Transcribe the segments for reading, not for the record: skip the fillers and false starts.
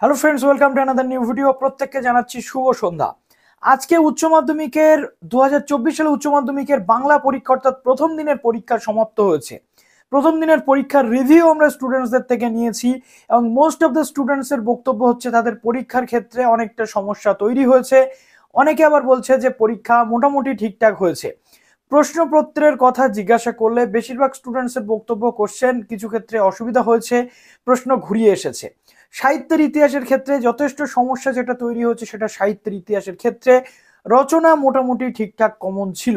Hello friends, welcome to another new video. প্রত্যেককে জানাচ্ছি শুভ সন্ধ্যা। আজকে উচ্চ মাধ্যমিকের 2024 সালে উচ্চ মাধ্যমিকের বাংলা পরীক্ষা অর্থাৎ প্রথম দিনের পরীক্ষা সমাপ্ত হয়েছে। প্রথম দিনের পরীক্ষার রিভিউ আমরা স্টুডেন্টসদের থেকে নিয়েছি এবং মোস্ট অফ দ্য স্টুডেন্টসের বক্তব্য হচ্ছে তাদের পরীক্ষার ক্ষেত্রে অনেকটা সমস্যা তৈরি হয়েছে। অনেকে আবার বলছে যে পরীক্ষা মোটামুটি ঠিকঠাক হয়েছে। প্রশ্নপত্রের কথা জিজ্ঞাসা করলে বেশিরভাগ স্টুডেন্টসের বক্তব্য কোশ্চেন কিছু ক্ষেত্রে অসুবিধা হয়েছে, প্রশ্ন ঘুরিয়ে এসেছে। সাহিত্যের ইতিহাসের ক্ষেত্রে যথেষ্ট সমস্যা যেটা তৈরি হচ্ছে সেটা সাহিত্যের ইতিহাসের ক্ষেত্রে রচনা মোটামুটি ঠিকঠাক কমন ছিল।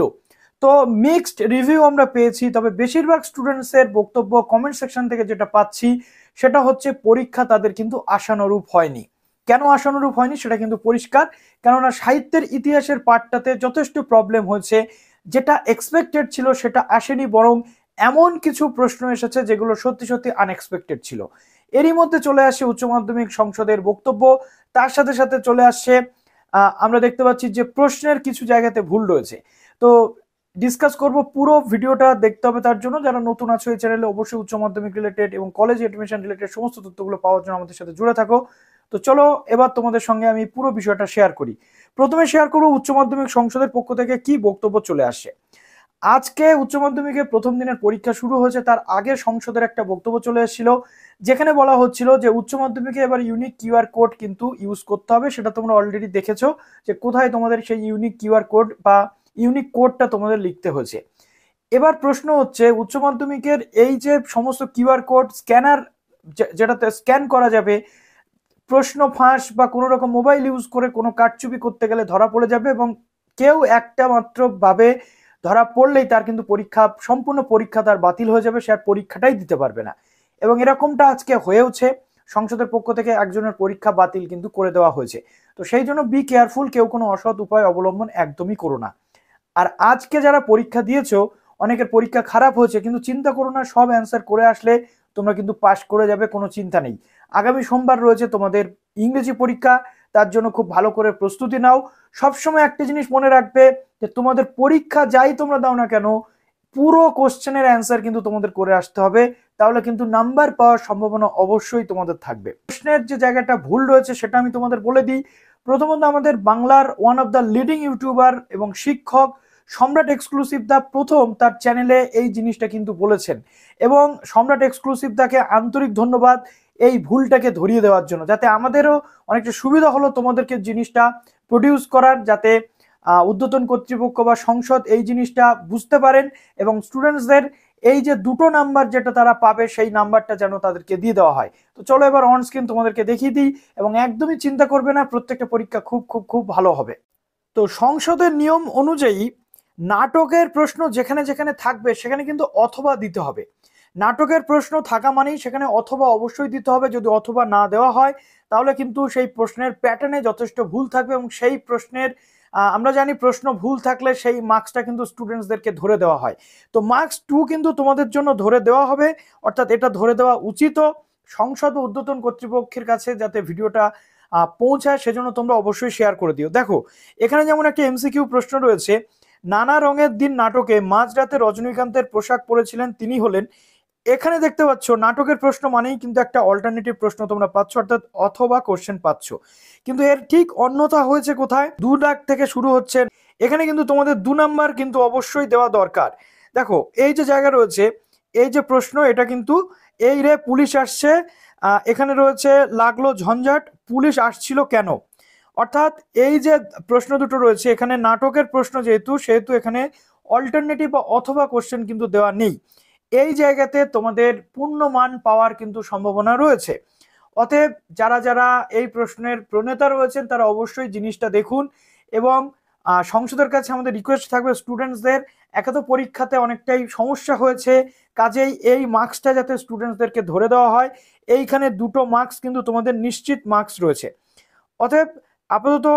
তো মিক্সড রিভিউ আমরা পেয়েছি, তবে বেশিরভাগ স্টুডেন্টসের বক্তব্য কমেন্ট সেকশন থেকে যেটা পাচ্ছি সেটা হচ্ছে পরীক্ষা তাদের কিন্তু আশানুরূপ হয়নি। কেন আশানুরূপ হয়নি সেটা কিন্তু পরিষ্কার, কেননা সাহিত্যের ইতিহাসের পার্টটাতে যথেষ্ট প্রবলেম হয়েছে। যেটা এক্সপেক্টেড ছিল সেটা আসেনি, বরং এমন কিছু প্রশ্ন এসেছে যেগুলো সত্যি সত্যি আনএক্সপেক্টেড ছিল। এরই মধ্যে চলে আসে উচ্চ মাধ্যমিক সংসদের বক্তব্য, তার সাথে সাথে চলে আসছে আমরা দেখতে পাচ্ছি যে প্রশ্নের কিছু জায়গাতে ভুল রয়েছে। তো ডিসকাস করব, পুরো ভিডিওটা দেখতে হবে। তার জন্য যারা নতুন আছো এই চ্যানেলে অবশ্যই উচ্চ মাধ্যমিক রিলেটেড এবং কলেজ এডমিশন রিলেটেড সমস্ত তথ্যগুলো পাওয়ার জন্য আমাদের সাথে জুড়ে থাকো। তো চলো এবার তোমাদের সঙ্গে আমি পুরো বিষয়টা শেয়ার করি। প্রথমে শেয়ার করবো উচ্চ মাধ্যমিক সংসদের পক্ষ থেকে কি বক্তব্য চলে আসে। আজকে উচ্চ মাধ্যমিকের প্রথম দিনের পরীক্ষা শুরু হয়েছে, তার আগে সংসদের একটা বক্তব্য চলে এসেছিল যেখানে বলা হচ্ছিল যে উচ্চ মাধ্যমিকে এবার ইউনিক কিউআর কোড কিন্তু ইউজ করতে হবে। সেটা তোমরা অলরেডি দেখেছো যে কোথায় তোমাদের সেই ইউনিক কিউআর কোড বা ইউনিক কোডটা তোমাদের লিখতে হয়েছে। এবার প্রশ্ন হচ্ছে উচ্চ মাধ্যমিকের এই যে সমস্ত কিউআর কোড স্ক্যানার যেটাতে স্ক্যান করা যাবে, প্রশ্ন ফাঁস বা কোনো রকম মোবাইল ইউজ করে কোনো কারচুপি করতে গেলে ধরা পড়ে যাবে এবং কেউ একটা মাত্র ভাবে ধরা পড়লেই তার কিন্তু পরীক্ষা, সম্পূর্ণ পরীক্ষা তার বাতিল হয়ে যাবে, সে আর পরীক্ষাটাই দিতে পারবে না। এবং এরকমটা আজকে হয়েওছে, সংসদের পক্ষ থেকে একজনের পরীক্ষা বাতিল কিন্তু করে দেওয়া হয়েছে। তো সেই জন্য বি কেয়ারফুল, কেউ কোনো অসৎ উপায় অবলম্বন একদমই করো না। আর আজকে যারা পরীক্ষা দিয়েছো অনেকের পরীক্ষা খারাপ হয়েছে, কিন্তু চিন্তা করো না, সব অ্যান্সার করে আসলে তোমরা কিন্তু পাশ করে যাবে, কোনো চিন্তা নেই। আগামী সোমবার রয়েছে তোমাদের ইংরেজি পরীক্ষা, তার জন্য খুব ভালো করে প্রস্তুতি নাও। সবসময় একটা জিনিস মনে রাখবে যে তোমাদের পরীক্ষা যাই তোমরা দাও না কেন, পুরো কোশ্চেনের অ্যান্সার কিন্তু তোমাদের করে আসতে হবে, তাহলে কিন্তু নাম্বার পাওয়ার সম্ভাবনা অবশ্যই তোমাদের থাকবে। প্রশ্নের যে জায়গাটা ভুল রয়েছে সেটা আমি তোমাদের বলে দিই। প্রথমত আমাদের বাংলার one of the leading YouTuber এবং শিক্ষক সম্রাট এক্সক্লুসিভ দা প্রথম তার চ্যানেলে এই জিনিসটা কিন্তু বলেছেন, এবং সম্রাট এক্সক্লুসিভ দাকে আন্তরিক ধন্যবাদ এই ভুলটাকে ধরিয়ে দেওয়ার জন্য, যাতে আমাদেরও অনেকটা সুবিধা হলো তোমাদেরকে জিনিসটা প্রডিউস করার, যাতে ঊর্ধ্বতন কর্তৃপক্ষ বা সংসদ এই জিনিসটা বুঝতে পারেন এবং স্টুডেন্টসদের এই যে দুটো নাম্বার যেটা তারা পাবে সেই নাম্বারটা যেন তাদেরকে দিয়ে দেওয়া হয়। তো চলো এবার অন স্ক্রিন তোমাদেরকে দেখিয়ে দিই, এবং একদমই চিন্তা করবে না, প্রত্যেকটা পরীক্ষা খুব খুব খুব ভালো হবে। তো সংসদের নিয়ম অনুযায়ী নাটকের প্রশ্ন যেখানে যেখানে থাকবে সেখানে কিন্তু অথবা দিতে হবে। নাটকের প্রশ্ন থাকা মানেই সেখানে অথবা অবশ্যই দিতে হবে। যদি অথবা না দেওয়া হয় তাহলে কিন্তু সেই প্রশ্নের প্যাটার্নে যথেষ্ট ভুল থাকবে, এবং সেই প্রশ্নের আমরা জানি প্রশ্ন ভুল থাকলে সেই মার্কসটা কিন্তু স্টুডেন্টসদেরকে ধরে দেওয়া হয়। তো মার্কস 2 কিন্তু তোমাদের জন্য ধরে দেওয়া হবে, অর্থাৎ এটা ধরে দেওয়া উচিত সংসদ ও ঊর্ধ্বতন কর্তৃপক্ষের কাছে, যাতে ভিডিওটা পৌঁছায় সেজন্য তোমরা অবশ্যই শেয়ার করে দিও। দেখো এখানে যেমন একটা এমসিকিউ প্রশ্ন রয়েছে, নানা রঙের দিন নাটকে মাঝরাতে রজনীকান্তের পোশাক পরেছিলেন তিনি হলেন। এখানে দেখতে পাচ্ছ নাটকের প্রশ্ন মানেই কিন্তু একটা অল্টারনেটিভ প্রশ্ন তোমরা পাচ্ছ, অর্থাৎ অথবা কোশ্চেন পাচ্ছ। কিন্তু এর ঠিক অন্যথা হয়েছে কোথায়, 2 লাখ থেকে শুরু হচ্ছে, এখানে কিন্তু তোমাদের 2 নাম্বার কিন্তু অবশ্যই দেওয়া দরকার। দেখো এই যে জায়গা রয়েছে, এই যে প্রশ্ন, এটা কিন্তু এই রে পুলিশ আসছে, এখানে রয়েছে লাগলো ঝঞ্ঝাট, পুলিশ আসছিল কেন। অর্থাৎ এই যে প্রশ্ন দুটো রয়েছে এখানে নাটকের প্রশ্ন যেহেতু, সেহেতু এখানে অল্টারনেটিভ বা অথবা কোশ্চেন কিন্তু দেওয়া নেই। এই জায়গাতে তোমাদের পূর্ণ মান পাওয়ার কিন্তু সম্ভাবনা রয়েছে। অতএব যারা যারা এই প্রশ্নের প্রণেতা রয়েছেন তারা অবশ্যই জিনিসটা দেখুন, এবং সংসদের কাছে আমাদের রিকোয়েস্ট থাকবে স্টুডেন্টসদের, একে তো পরীক্ষাতে অনেকটাই সমস্যা হয়েছে, কাজেই এই মার্কসটা যাতে স্টুডেন্টসদেরকে ধরে দেওয়া হয়। এইখানে দুটো মার্কস কিন্তু তোমাদের নিশ্চিত মার্কস রয়েছে। অতএব আপাতত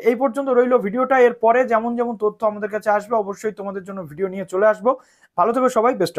এই পর্যন্ত রইল ভিডিওটা। এর পরে যেমন যেমন তথ্য আমাদের কাছে আসবে অবশ্যই তোমাদের জন্য ভিডিও নিয়ে চলে আসবো। ভালো থেকো সবাই, বেস্ট অফ।